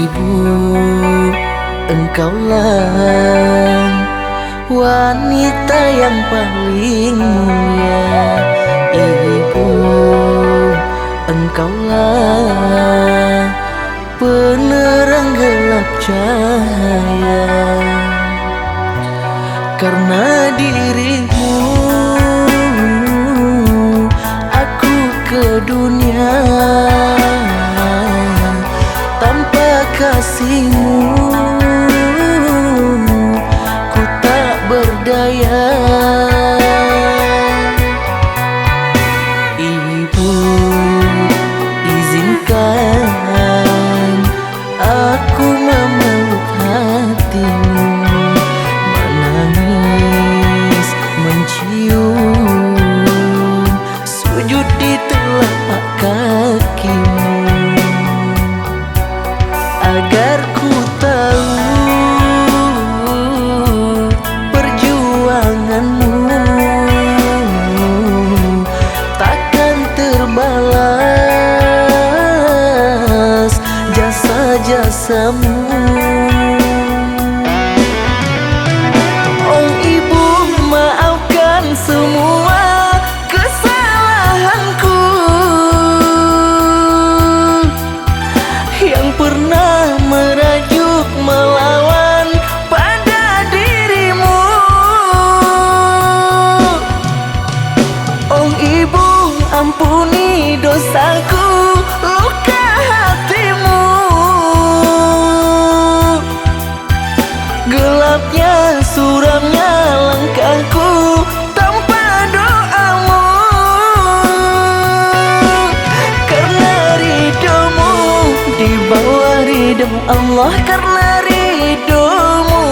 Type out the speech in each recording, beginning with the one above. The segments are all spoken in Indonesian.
Ibu, engkaulah wanita yang paling mulia. Ibu, engkaulah penerang gelap cahaya. Karena dirimu aku ke dunia, tanpa kasihmu ku tak berdaya. Ibu, izinkan aku memeluk hatimu, menangis, mencium, sujud di telapak kakimu, agar ku tahu perjuanganmu takkan terbalas jasa-jasamu. Oh Ibu, maafkan semua kesalahanku yang pernah merajuk melawan pada dirimu. Oh Ibu, ampuni dosaku, luka hatimu, gelapnya suramnya langkahku tanpa doamu. Karena ridhomu, di bawah ridho Allah. Karena ridhomu,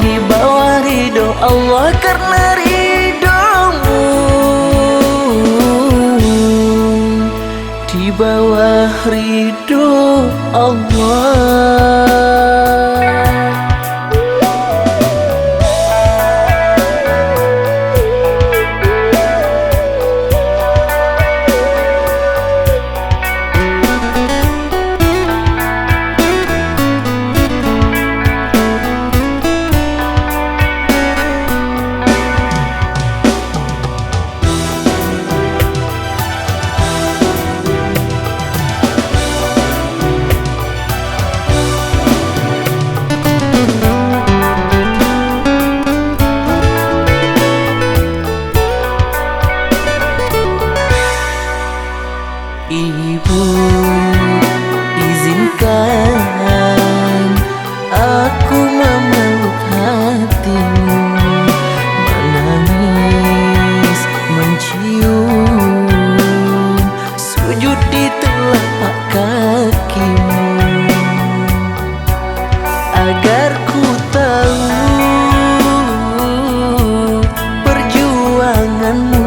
di bawah ridho Allah. Karena ridhomu, di bawah ridho Allah. Ibu, izinkan aku memeluk hatimu, menangis, mencium, sujud di telapak kakimu, agar ku tahu perjuanganmu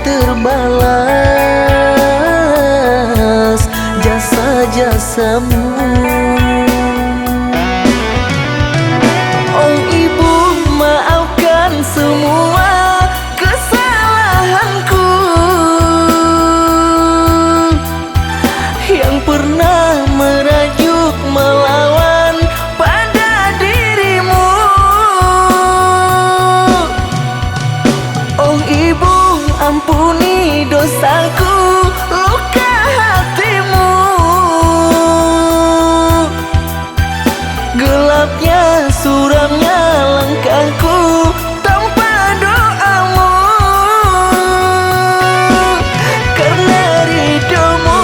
terbalas jasa-jasamu. Oh Ibu, maafkan semua kesalahanku yang pernah merajuk melawan pada dirimu. Oh Ibu, ampuni dosaku, luka hatimu, gelapnya suramnya langkahku tanpa doamu. Karena ridhomu,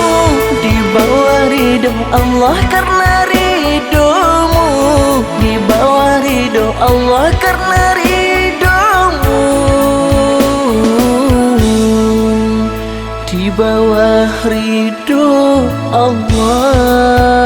di bawah ridho Allah. Karena ridhomu, di bawah ridho Allah. Karena ridhomu, di bawah ridho Allah.